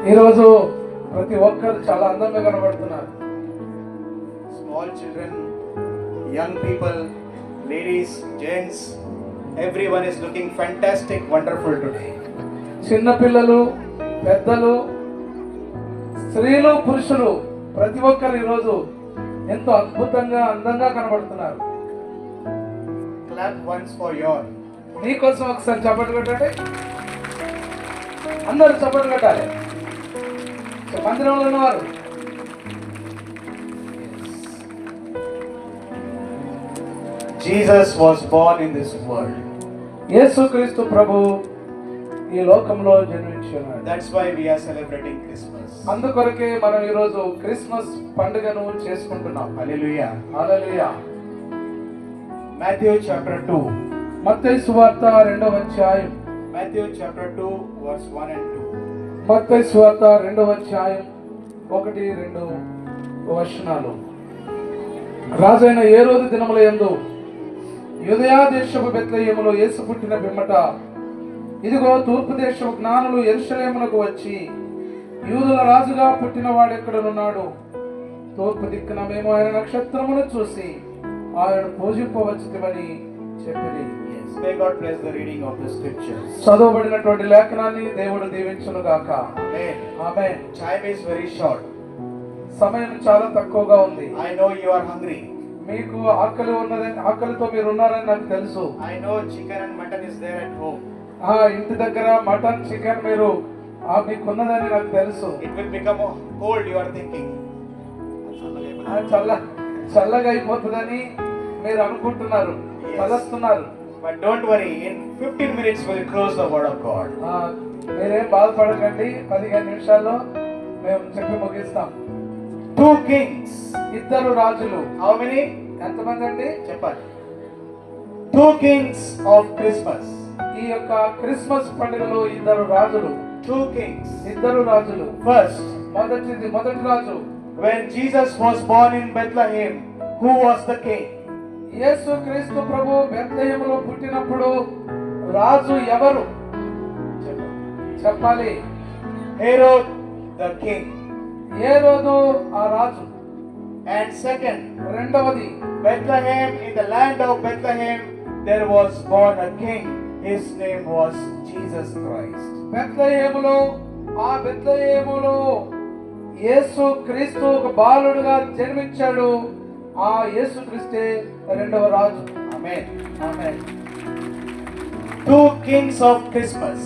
ఈరోజు ప్రతి ఒక్కరు చాలా అందంగా కనబడుతున్నారు. Small children, young people, ladies, gents, everyone is looking fantastic, wonderful today. చిన్న పిల్లలు, పెద్దలు, స్త్రీలు, పురుషులు ప్రతి ఒక్కరు ఈరోజు ఎంతో అద్భుతంగా అందంగా కనబడుతున్నారు. Clap once for your. నీకోసం ఒకసారి చప్పట్లు కొట్టండి. అందరూ చప్పట్లు కొట్టాలి. మందిరంలో ఉన్నవారు. Jesus was born in this world. యేసుక్రీస్తు ప్రభు ఈ లోకంలో జన్మించున్నాడు. That's why we are celebrating Christmas. అందుకొరకే మనం ఈరోజు క్రిస్మస్ పండుగను చేసుకుంటున్నాం. Hallelujah. హల్లెలూయా. Matthew chapter 2. మత్తయి సువార్త 2వ అధ్యాయం. Matthew chapter 2 verse 1 and 2. మత్తయి సువార్త 2వ అధ్యాయం 1-2 వచనాలు. రాజైన హేరోదు దినముల యందు యూదయా దేశపు బెత్లెహేములో యేసు పుట్టిన పిమ్మట ఇదిగో తూర్పు దేశపు జ్ఞానులు యెరూషలేమునకు వచ్చి యూదుల రాజుగా పుట్టిన వాడెక్కడనున్నాడు, తూర్పు దిక్కున మేము ఆయన నక్షత్రమును చూసి ఆయన పూజింపవచ్చుమని చెప్పిరి. May God bless the reading of the scriptures. చదవబడినటువంటి లేఖనాన్ని దేవుడు దీవించును గాక. Amen. Amen. Time is very short. సమయం చాలా తక్కువగా ఉంది. I know you are hungry. మీకు ఆకలి ఉన్నదని, ఆకలితో మీరు ఉన్నారని నాకు తెలుసు. I know chicken and mutton is there at home. ఇంటి దగ్గర మటన్, చికెన్ మీరు మీకున్నదని నాకు తెలుసు. It will become cold, you are thinking. చల్లగా అయిపోతుందని మీరు అనుకుంటున్నారు, చదస్తున్నారు. But don't worry, in 15 minutes we will close the word of God. మీరేం బాధపడకండి, 15 నిమిషాల్లో మేము చెప్పి ముగిస్తాం. 2 kings. ఇద్దరు రాజులు. How many? ఎంతమంది అండి చెప్పండి. 2 kings of Christmas. ఈ యొక్క క్రిస్మస్ పండుగలో ఇద్దరు రాజులు. 2 kings. ఇద్దరు రాజులు. First, మొదటి రాజు. when Jesus was born in Bethlehem, who was the king? యేసు క్రీస్తు ప్రభు బెత్లెహేములో పుట్టినప్పుడు రాజు ఎవరు చెప్పాలి? Herod the king. హేరోదు ఆ రాజు. And second, రెండవది, Bethlehem, in the land of Bethlehem, there was born a king. His name was Jesus Christ. బెత్లెహేములో యేసు క్రీస్తు ఒక బాలుడుగా జన్మించాడు. ఆ యేసు క్రీస్తే రెండవ రాజు. Amen. Amen. 2 kings of Christmas.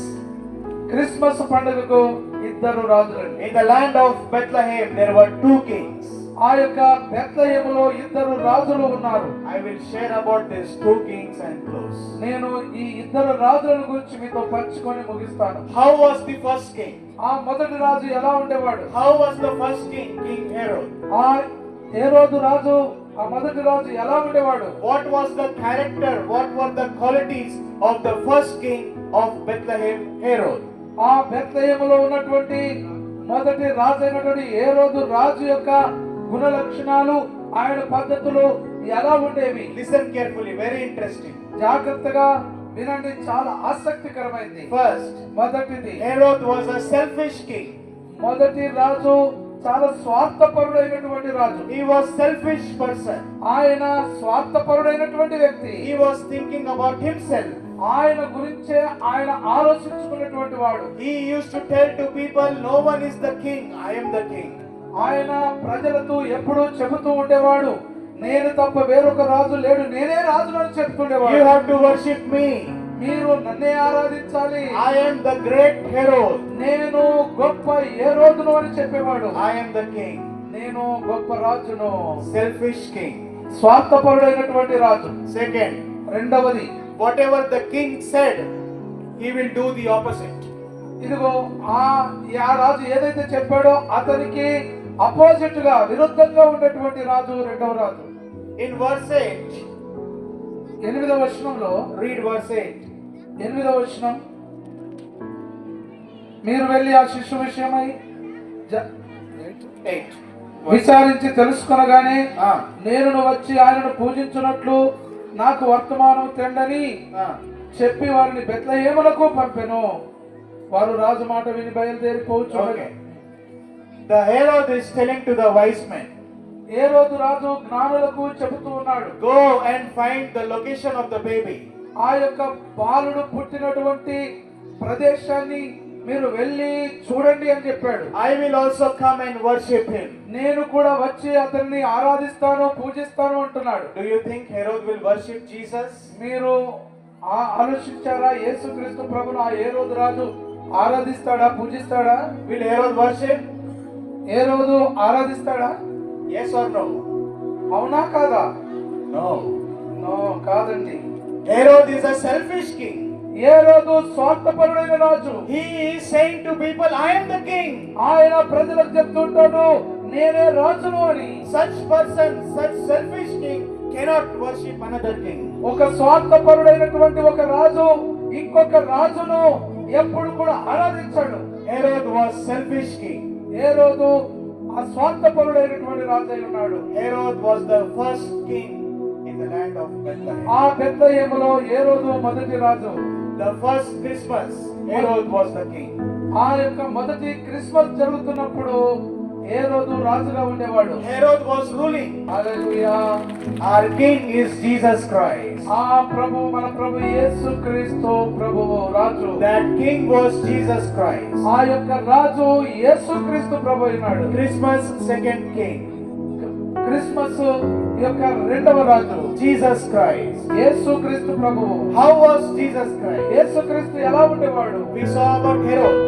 Christmas పండుగకు ఇద్దరు రాజులండి. In the land of Bethlehem, there were 2 kings. ఆ యొక్క బెత్లెహేములో ఇద్దరు రాజులు ఉన్నారు. I will share about these 2 kings and close. నేను ఈ ఇద్దరు రాజుల గురించి మీతో పంచుకొని ముగిస్తాను. How was the first king? ఆ మొదటి రాజు ఎలా ఉండేవాడు? How was the first king, King Herod? ఆ హేరోదు రాజు, ఆ మొదటి రాజు ఎలా ఉండేవాడు? What was the character? What were the qualities of the first king of Bethlehem, Herod? ఆ బెత్లెహేములో ఉన్నటువంటి మొదటి రాజు అయినటువంటి హేరోదు రాజు యొక్క గుణ లక్షణాలు, ఆయన పద్ధతులు ఎలా ఉండేవి? Listen carefully, very interesting. జాగ్రత్తగా వినండి, చాలా ఆసక్తికరమైంది. First, మొదటిది, Herod was a selfish king. మొదటి రాజు చాలా స్వార్థపరుడైనటువంటి రాజు. He was selfish person. ఆయన స్వార్థపరుడైనటువంటి వ్యక్తి. He was thinking about himself. ఆయన గురించే ఆయన ఆలోచించుకున్నటువంటి వాడు. He used to tell to people, no one is the king, I am the king. ఆయన ప్రజలతో ఎప్పుడూ చెబుతూ ఉండేవాడు, నేను తప్ప వేరొక రాజు లేడు, నేనే రాజునని చెప్తుండేవాడు. You have to worship me. మీరు నన్నే ఆరాధించాలి. I am the great Herod. నేను గొప్ప హేరోదును అని చెప్పేవాడు. I am the king. నేను గొప్ప రాజును. Selfish king. స్వార్థపరుడైనటువంటి రాజు. Second, రెండవది, whatever the king said, he will do the opposite. ఇదిగో ఆ రాజు ఏదైతే చెప్పాడో అతనికి అపోజిట్ గా, విరుద్ధంగా ఉన్నటువంటి రాజు రెండవ రాజు. In verse 8, 8వ వచనంలో, read verse 8. 8వ వచనం, మీరు వెళ్ళి ఆ శిశు విషయమై 8. విచారించి తెలుసుకొనగానే నేను వచ్చి ఆయనను పూజించున్నట్లు నాకు వర్తమానం తెండని చెప్పి వారిని బెత్లెహేమునకు పంపెను. వారు రాజు మాట విని బయలుదేరి పోవచ్చు. The Herod is telling to the wise men, హేరోదు రాజు జ్ఞానులకు చెబుతూ ఉన్నాడు, go and find the location of the baby. ఆ యొక్క బాలుడు పుట్టినటువంటి ప్రదేశాన్ని మీరు వెళ్ళి చూడండి అని చెప్పాడు. I will also come and worship him. నేను కూడా వచ్చి అతన్ని ఆరాధిస్తాను, పూజిస్తాను అంటున్నాడు. Do you think Herod will worship Jesus? మీరు ఆలోచించారా? యేసుక్రీస్తు ప్రభును ఆ హేరోదు రాజు ఆరాధిస్తాడా, పూజిస్తాడా? Will Herod worship? Herod ఆరాధిస్తాడా? Yes or no? అవునా కాదా? No. నో, కాదండి. Herod is a selfish king. హేరోదు స్వార్థపరుడైన రాజు. He is saying to people, I am the king. ఆయన ప్రజలకు చెప్తుంటాడు, నేనే రాజును అని. Such person, such selfish king cannot worship another king. ఒక స్వార్థపరుడైనటువంటి ఒక రాజు ఇంకొక రాజును ఎప్పుడు కూడా ఆరాధించాడు. Herod was selfish king. హేరోదు ఆ స్వార్థపరుడైనటువంటి రాజు అయి ఉన్నాడు. Herod was the first king in the land of Bethlehem. ఆ బెత్లెహేములో హేరోదు మొదటి రాజు. The first Christmas, Herod was the king. ఆ యొక్క మొదటి క్రిస్మస్ జరుగుతున్నప్పుడు హేరోదు రాజుగా ఉండేవాడు. Herod was ruling. Hallelujah. Our king is Jesus Christ. ఆ ప్రభు, మన ప్రభు యేసుక్రీస్తు ప్రభువు రాజు. That king was Jesus Christ. ఆ యొక్క రాజు యేసుక్రీస్తు ప్రభు అయినాడు. Christmas second king, క్రిస్మస్ యొక్క రెండవ రాజు Jesus Christ. యేసుక్రీస్తు ప్రభువు. How was Jesus Christ? యేసుక్రీస్తు ఎలా ఉండేవాడు? We saw about Herod.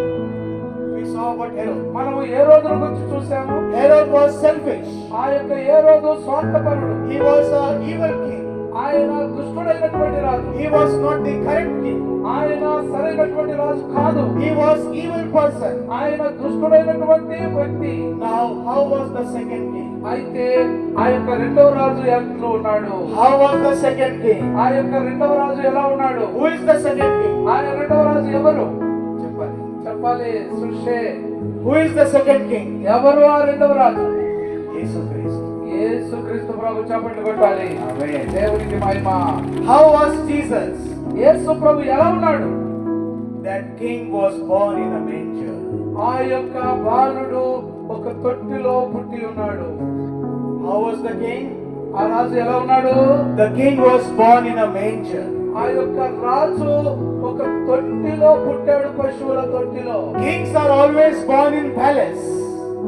We saw about Herod. మనము హేరోదును గురించి చూసాము. Herod was selfish. ఆ యొక్క హేరోదు స్వార్థపరుడు. He was an evil king. ఆయన దుష్టుడైనటువంటి రాజు. He was not the correct king. ఆయన సరైనటువంటి రాజు కాదు. He was evil person. ఆయన దుష్టుడైనటువంటి వ్యక్తి. Now, how was the second king? అయితే ఆ యొక్క రెండవ రాజు ఎట్లా ఉన్నాడు? How was the second king? ఆ యొక్క రెండవ రాజు ఎలా ఉన్నాడు? Who is the second king? ఆయన రెండవ రాజు ఎవరు చెప్పాలి. చెప్పాలి. సుషే. Who is the second king? ఎవరు ఆ రెండవ రాజు? యేసుక్రీస్తు. యేసుక్రీస్తు ప్రభు. చప్పట్లు కొట్టాలి. Amen. దేవునికి మహిమ. How was Jesus? యేసు ప్రభు ఎలా ఉన్నాడు? That king was born in a manger. ఆ యొక్క బాలుడు ఒక తొట్టిలో పుట్టి ఉన్నాడు. How was the king? ఆ రాజు ఎలా ఉన్నాడు? The king was born in a manger. ఆ యొక్క రాజు ఒక తొట్టిలో పుట్టాడు, పశువుల తొట్టిలో. Kings are always born in palace.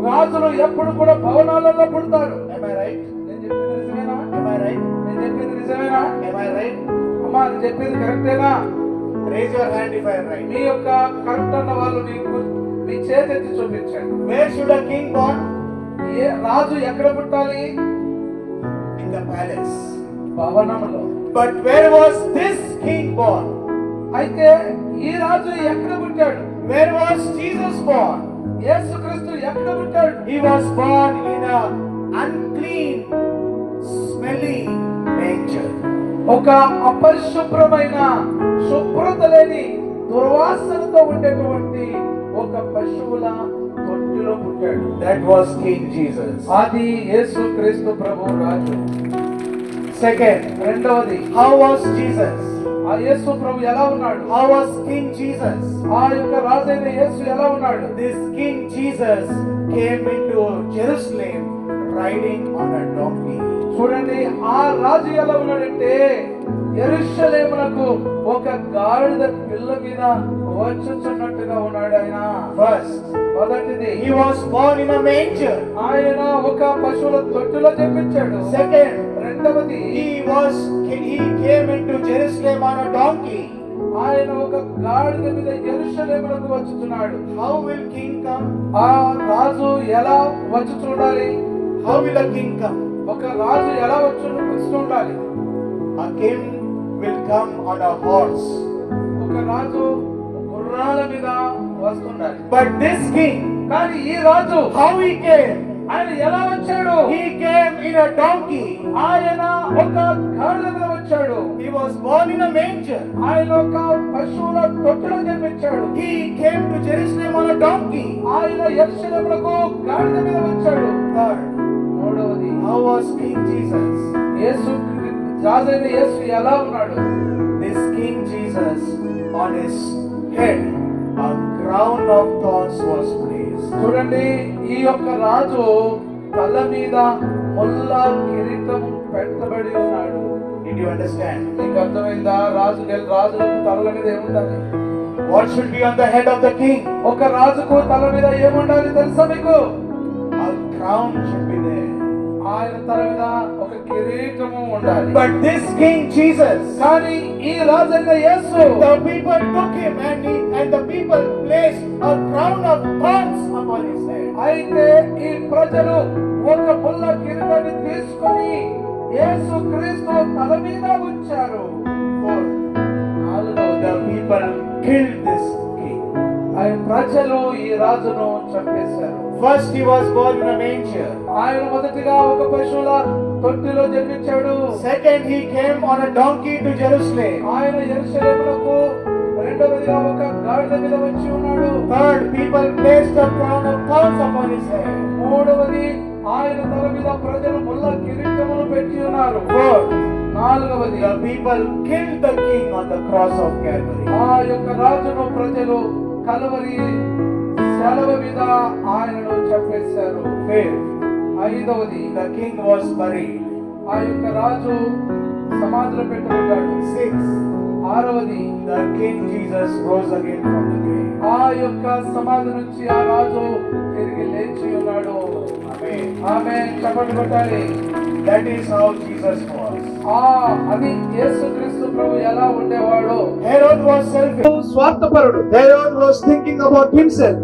రాజులు ఎప్పుడు కూడా భవనాలలో పుడతారు. Am I right? నేను చెప్పింది నిజమేనా? Am I right? నేను చెప్పింది నిజమేనా? Am I right? అమ్మా, నేను చెప్పింది కరెక్టేనా? Raise your hand if I am right. మీ యొక్క కరెక్ట్ అన్న వాళ్ళు మీ చేతెత్తి చూపించండి. Where should a king born? ఏ రాజు ఎక్కడ పుట్టాలి? In the palace. భవనంలో. But where was this king born? అయితే ఈ రాజు ఎక్కడ పుట్టాడు? Where was Jesus born? యేసుక్రీస్తు ఎక్కడ పుట్టాడు? He was born in a unclean, smelly manger. ఒక అపరిశుభ్రమైన, శుభ్రత లేని, దుర్వాసనతో ఉండేటువంటి ఒక పశువుల తొట్టిలో పుట్టాడు. That was King Jesus. అది యేసుక్రీస్తు ప్రభు రాజు. Second, రెండవది, how was Jesus? ఆ యేసు ప్రభు ఎలా ఉన్నాడు? How was King Jesus? ఆ యొక్క రాజైన యేసు ఎలా ఉన్నాడు? This King Jesus came into Jerusalem riding on a donkey. చూడండి, ఆ రాజు ఎలా ఉన్నాడంటే యెరూషలేమునకు ఒక గాడిద పిల్ల మీద వచ్చుచున్నట్టుగా ఉన్నాడు ఆయన. First, మొదటిది, he was born in a manger. ఆయన ఒక పశువుల తొట్టిలో జన్మించాడు. Second, రెండవది, he came into Jerusalem on a donkey. ఆయన ఒక గాడిద మీద యెరూషలేమునకు వచ్చుచున్నాడు. How will king come? ఆ రాజు ఎలా వచ్చి చూడాలి? How will a king come? ఒక రాజు ఎలా వచ్చి ఉండాలి? A king will come on a horse. ఒక రాజు గుర్రాల మీద వస్తుండాలి. But this king, కానీ ఈ రాజు how he came? ఆయన ఎలా వచ్చాడు? He came in a donkey. ఆయన ఒక గాడిద మీద వచ్చాడు. He was born in a manger. ఆయన ఒక పశువుల తొట్టిలో జన్మించాడు. He came to Jerusalem on a donkey. ఆయన యెరూషలేమునకు గాడిద మీద వచ్చాడు. Third, మూడవది, how was King Jesus? యేసు రాజైన యేసు ఎలా ఉన్నాడు? This King Jesus, on his head a crown of thorns was placed. is. చూడండి, ఈ యొక్క రాజు తల మీద ముళ్ళ కిరీటం పెట్టబడి ఉన్నాడు. Did you understand? నీకు అర్థమైందా? రాజులకు తల మీద ఏముండాలి? What should be on the head of the king? ఒక రాజుకు తల మీద ఏముండాలి తెలుసా మీకు? A crown should be there. ఆయన తల మీద ఒక కిరీటము ఉండాలి. But this King Jesus, కానీ ఈ రాజైన యేసు, the people took him and the people placed a crown of thorns upon his head. అయితే ఈ ప్రజలు ఒక ముళ్ళ కిరీటాన్ని తీసుకొని యేసు క్రీస్తు తల మీద ఉంచారు. The people killed this king. ఆయన ప్రజలు ఈ రాజును చంపేశారు. First he was born in a manger. ఆయన మొదటిగా ఒక పశువుల తొట్టిలో జన్మించాడు. Second he came on a donkey to Jerusalem. ఆయన యెరూషలేమునకు రెండవదిగా ఒక గాడిద మీద వచ్చి ఉన్నాడు. Third, people placed a crown of thorns upon his head. మూడవది ఆయన తల మీద ప్రజలు ముళ్ళ కిరీటములు పెట్టి ఉన్నారు. Fourth, నాలుగవది the people killed the king on the cross of Calvary. ఆ యొక్క రాజును ప్రజలు కలువరి శిలువ మీద ఆయనను చంపేశారు. Fifth, ఐదవది the king was buried. ఆ యొక్క రాజు సమాధిలో పెట్టబడ్డాడు. Sixth, ఆరవది the King Jesus rose again from the grave. ఆ యొక్క సమాధి నుంచి ఆ రాజు తిరిగి లేచి ఉన్నాడు. Amen. ఆమేన్. చప్పట్లు కొట్టాలి. That is how Jesus was. అది యేసుక్రీస్తు ప్రభు ఎలా ఉండేవాడు. Herod was selfish. స్వార్థపరుడు. Herod was thinking about himself.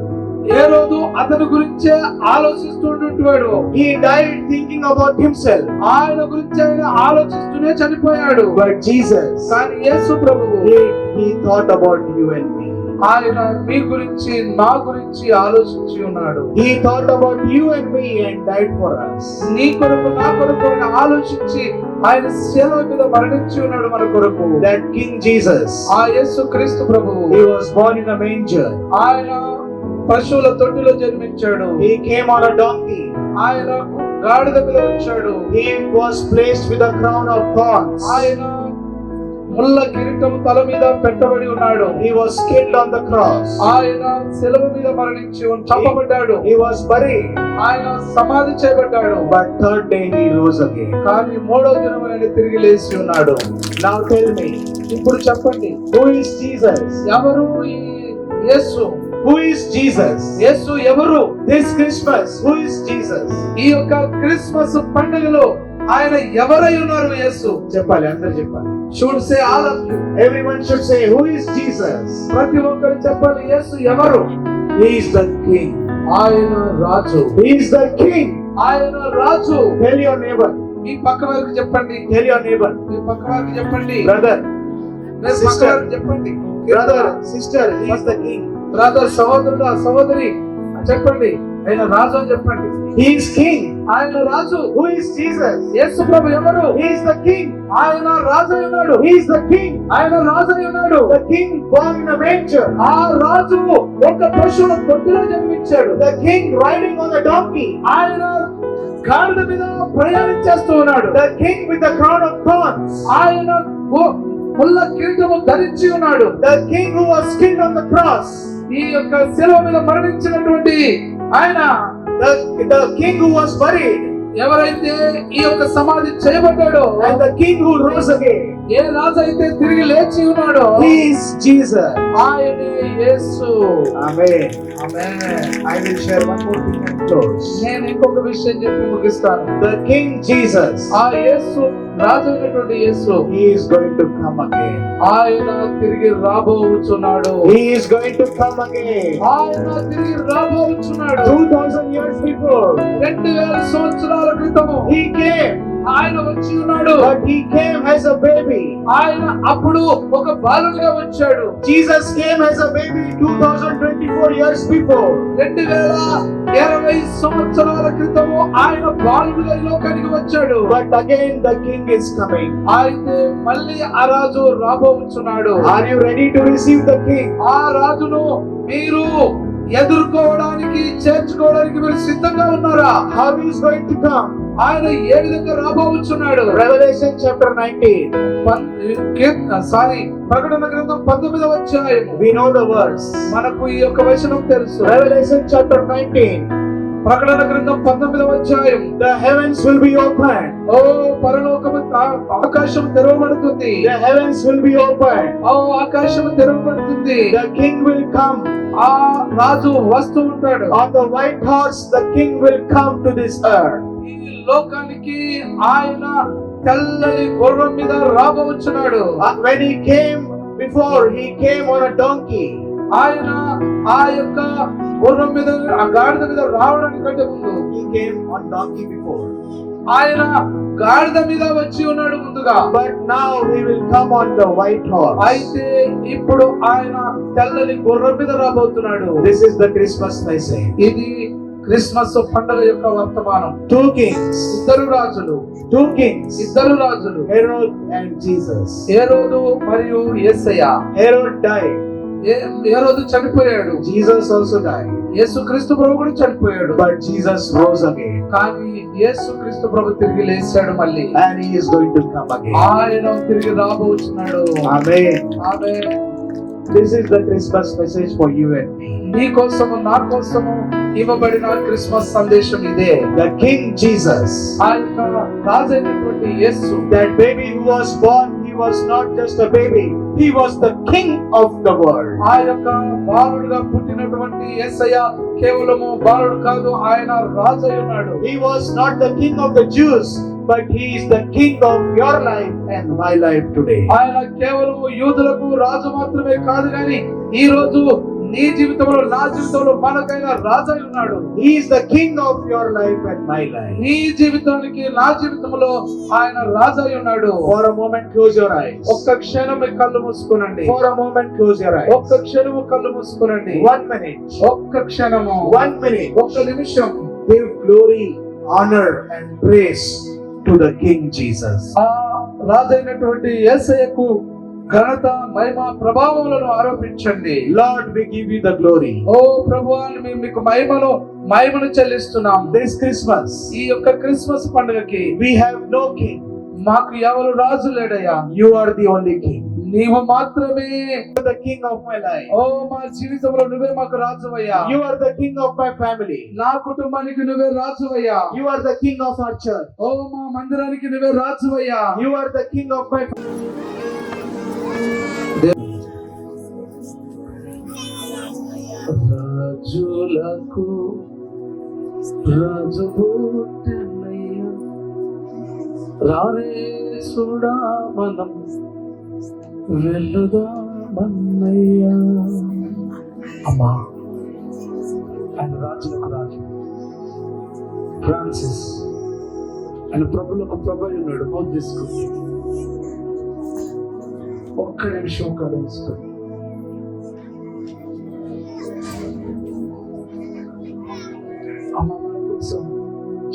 ఏ రోజు అతని గురించే ఆలోచిస్తుండేవాడు. He died thinking about himself. ఆయన గురించి ఆయన ఆలోచిస్తూనే చనిపోయాడు. But Jesus, కానీ యేసు ప్రభువు he thought about you and me. ఆయన మీ గురించి నా గురించి ఆలోచించి ఉన్నాడు. He thought about you and me and died for us. నీ కొరకు నా కొరకు ఆయన ఆలోచించి ఆయన శిలువ మీద మరణించి ఉన్నాడు మన కొరకు. That King Jesus, ఆ యేసు క్రీస్తు ప్రభువు, he was born in a manger. ఆయన పశువుల తొట్టిలో జన్మించాడు. He came on a donkey. ఆయన గాడిద మీద వచ్చాడు. He was placed with a crown of thorns. ఆయన ముళ్ళ కిరీటం తల మీద పెట్టబడి ఉన్నాడు. He was killed on the cross. ఆయన శిలువ మీద మరణించి చంపబడ్డాడు. He was buried. ఆయన సమాధి చేయబడ్డాడు. But third day he rose again. కానీ మూడో దినం ఆయన తిరిగి లేచి ఉన్నాడు. Now tell me, ఇప్పుడు చెప్పండి, who is Jesus? ఎవరు ఈ యేసు? Who is Jesus? యేసు ఎవరు? This Christmas, who is Jesus? ఈ యొక్క క్రిస్మస్ పండుగలో ఆయన ఎవరై ఉన్నారు? యేసు. చెప్పాలి, అందరూ చెప్పాలి. Should say all of you. Everyone should say, who is Jesus? ప్రతి ఒక్కరు చెప్పాలి, యేసు ఎవరు? He is the King. ఆయన రాజు. He is the King. ఆయన రాజు. Tell your neighbor. మీ పక్క వారికి చెప్పండి. Tell your neighbor. మీ పక్క వారికి చెప్పండి. Brother, మీ పక్క sister. వారికి చెప్పండి. brother, sister, he is the King. Brother, సహోదరుడు, సహోదరి చెప్పండి, ఆయన రాజు అని చెప్పండి. He is King. ఆయన రాజు. Who is Jesus? యేసు ప్రభు ఎవరు? He is the King. ఆయన రాజు అయి ఉన్నాడు. He is the King. ఆయన రాజు అయి ఉన్నాడు. The King born in a manger. ఆ రాజు ఒక పశువుల తొట్టిలో జన్మించాడు. The King riding on a donkey. ఆయన గాడిద మీద ప్రయాణించేస్తూ ఉన్నాడు. The King with the crown of thorns. ఆయన ముళ్ళ కిరీటము ధరించి ఉన్నాడు. The King who was killed on the cross. ఈ యొక్క శిలువ మీద మరణించినటువంటి ఆయన, the King who was buried. ఎవరైతే ఈ యొక్క సమాధి చేయబడ్డాడో, And the King who rose again. ఏ రాజు అయితే తిరిగి లేచి ఉన్నాడో, He is Jesus. ఆయనే యేసు. Amen. Amen. I will share one more thing and close. నేను ఇంకొక విషయం చెప్పి ముగిస్తాను. The King Jesus, ఆ యేసు, రాజు అయినటువంటి యేసు, he is going to come again. ఆయన తిరిగి రాబోచున్నాడు. He is going to come again. ఆయన తిరిగి రాబోచున్నాడు. 2000 years before, 2000 సంవత్సరాల క్రితము he came. ఆయన వచ్చి ఉన్నాడు. But he came as a baby. ఆయన అప్పుడు ఒక బాలుడిగా వచ్చాడు. Jesus came as a baby 2024 years before. 2020 సంవత్సరాల క్రితము ఆయన బాలుడిగా ఈ లోకానికి వచ్చాడు. But again the King is coming. అయితే మళ్ళీ ఆ రాజు రాబోచున్నాడు. Are you ready to receive the King? ఆ రాజును మీరు ఎదుర్కోవడానికి, చేర్చుకోవడానికి మీరు సిద్ధంగా ఉన్నారా? How he is going to come? ఆయన ఏ విధంగా రాబోతున్నాడు. Revelation chapter 19. ప్రకటన గ్రంథం 19వ అధ్యాయం. We know the verse. మనకు ఈ యొక్క వచనం తెలుసు. Revelation chapter 19. ప్రకటన గ్రంథం 19వ అధ్యాయం. The heavens will be opened. ఓ పరలోకము ఆకాశం తెరవబడుతుంది. The heavens will be opened. ఓ ఆకాశం తెరవబడుతుంది. The king will come. ఆ రాజు వస్తూ ఉంటాడు. On the white horse, the king will come to this earth. ఈ లోకానికి ఆయన తెల్లని గుర్రం మీద రాబోచున్నాడు. When he came before, he came on a donkey. ఆయన ఆ యొక్క గుర్రం మీద, ఆ గాడిద మీద రావడానికంటే ముందు He came on donkey before. ఆయన గాడిద మీద వచ్చి ఉన్నాడు ముందుగా. But now he will come on the white horse. అయితే ఇప్పుడు ఆయన తెల్లని గుర్రం మీద రాబోతున్నాడు. This is the Christmas message. ఇది క్రిస్మస్ పండుగ యొక్క వర్తమానం. Two kings. ఇద్దరు రాజులు. Two kings. ఇద్దరు రాజులు. Herod and Jesus. హేరోదు మరియు యేసయ్య. Herod died. హేరోదు చనిపోయాడు. Jesus also died. యేసుక్రీస్తు ప్రభు కూడా చనిపోయాడు. But Jesus rose again. కానీ యేసుక్రీస్తు ప్రభు తిరిగి లేచాడు మళ్ళీ. And he is going to come again. ఆయన తిరిగి రాబోతున్నాడు. Amen. Amen. This is the Christmas message for you and me. నీ కోసము నా కోసము ఇవ్వబడిన క్రిస్మస్ సందేశం ఇదే. The King Jesus. ఆ యొక్క రాజైనటువంటి యేసు. That baby who was born, he was not just a baby. He was the King of the world. ఆ యొక్క బాలుడుగా పుట్టినటువంటి యేసయ్య కేవలము బాలుడు కాదు, ఆయన రాజు అయి ఉన్నాడు. He was not the king of the Jews, but he is the king of your life and my life today. ఆయన కేవలము యూదులకు రాజు మాత్రమే కాదు గాని ఈ రోజు నీ జీవితంలో, నా జీవితంలో మనకైనా రాజు అయి ఉన్నాడు. He is the king of your life and my life. నీ జీవితానికి, నా జీవితంలో ఆయన రాజు అయి ఉన్నాడు. For a moment close your eyes. ఒక్క క్షణం కళ్ళు మూసుకోనండి. For a moment close your eyes. ఒక్క క్షణము కళ్ళు మూసుకోనండి. 1 minute. ఒక్క క్షణము, 1 minute. ఒక్క నిమిషం. Give glory, honor and praise to the King Jesus. ఆ రాజైనటువంటి యేసయ్యకు ఘనత, మహిమ, ప్రభావములను ఆరోపించండి. Lord, we give you the glory. ఓ ప్రభువా, మేము మీకు మహిమను చెల్లిస్తున్నాం. This Christmas, ఈ యొక్క క్రిస్మస్ పండుగకి we have no king. మాకు ఎవరు రాజు లేడయ్యా. You are the only king. నీవు మాత్రమే. You are the king of my life. ఓ మా జీవితంలో నువ్వే మాకు రాజువయ్యా. You are the king of my family. నా కుటుంబానికి నువ్వే రాజువయ్యా. You are the king of our church. ఓ మా మందిరానికి నువ్వే రాజువయ్యా. You are the king of my రాజులకు రాజు పుట్టెనయ్యా. రారేసుడా మనం వెళ్ళుదామన్నయ్యా. అమ్మా, ఆయన రాజులకు రాజు ఫ్రాన్సిస్, ఆయన ప్రభులకు ప్రభు ఉన్నాడు. మౌత్ తీసుకుంది. ఒక్క నిమిషం కళ్ళు మూసుకోండి. అమ్మ మన కోసం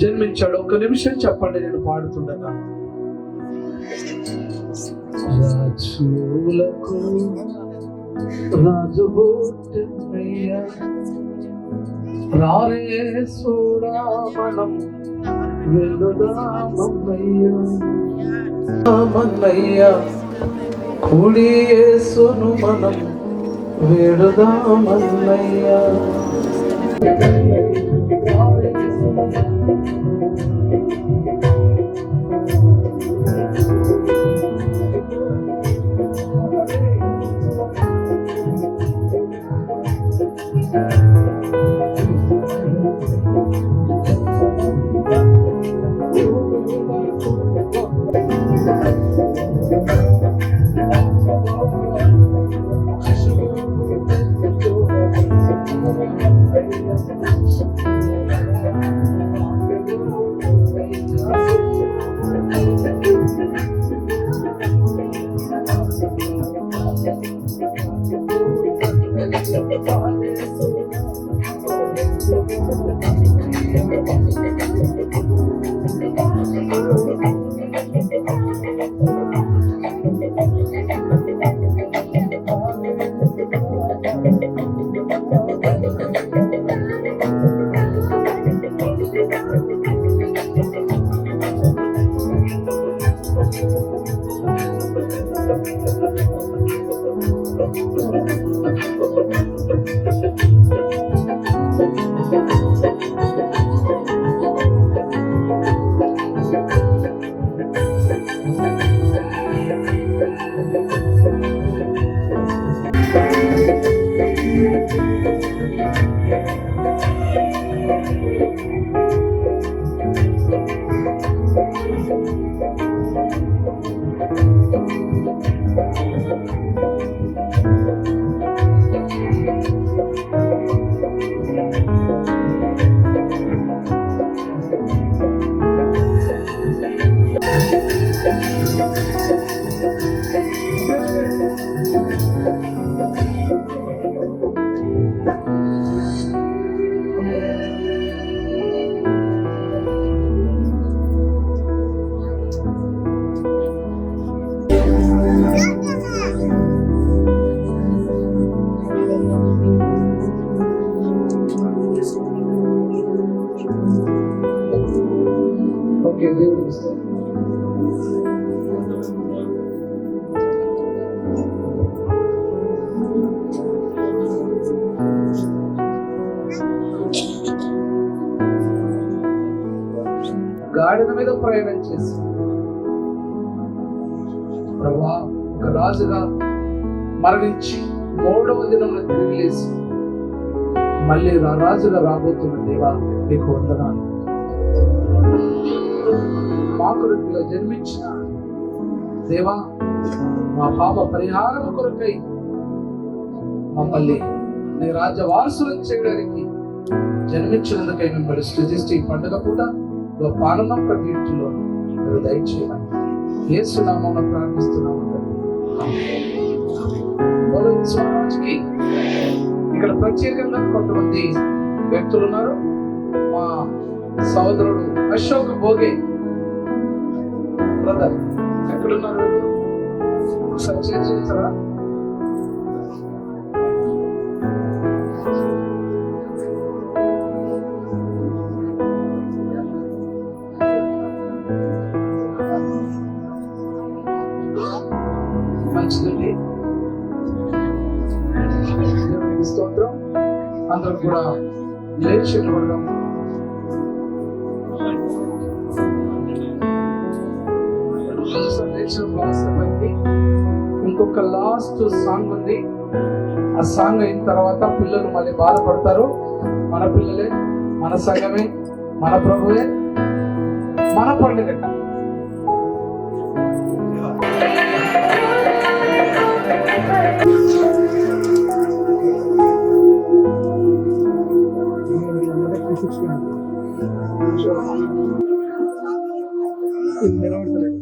జన్మించాడు. ఒక్క నిమిషం చెప్పండి నేను పాడుతుండగా. రాజులకు రాజు పుట్టెనయ్యా. రారేసుడా మనం వెళ్ళుదామన్నయ్యా. కూడి యేసును మనం వేడుదామన్నయ్యా. ఓకే, దేవుడికి స్తోత్రం. గాడిద మీద ప్రయాణం చేసి ప్రభువా ఒక రాజుగా మరణించి 3వ దినమున తిరిగి లేచి మళ్ళీ రాజుగా రాబోతున్న దేవా నీకు వందనాలు. మా కొరకుగా జన్మించిన దేవా, మా పాప పరిహారం కొరకై మమ్మల్ని నీ రాజ్య వారసులను చేయడానికి జన్మించినందుకై మిమ్మల్ని స్తుతిస్తూ ఈ పండుగ పూట గొప్ప ఆనందం ప్రతి ఇంటిలో మీరు దయచేయమని యేసు నామమున ప్రార్థిస్తున్నాము. స్వరాజ్కి ఇక్కడ ప్రత్యేకంగా కొంతమంది వ్యక్తులు ఉన్నారు. మా సోదరుడు అశోక్ భోగే బ్రదర్ ఎక్కడున్నారు? ఒకసారి చేస్తారా? మంచిదండి, దేవునికి స్తోత్రం. అందరూ కూడా లేచి నిలబడదాం. ఇంకొక లాస్ట్ సాంగ్ ఉంది. ఆ సాంగ్ అయిన తర్వాత పిల్లలు మళ్ళీ బాధపడతారు. మన పిల్లలే, మన సంఘమే, మన ప్రభువే, మన పండుగ. నిలబడతలేదు.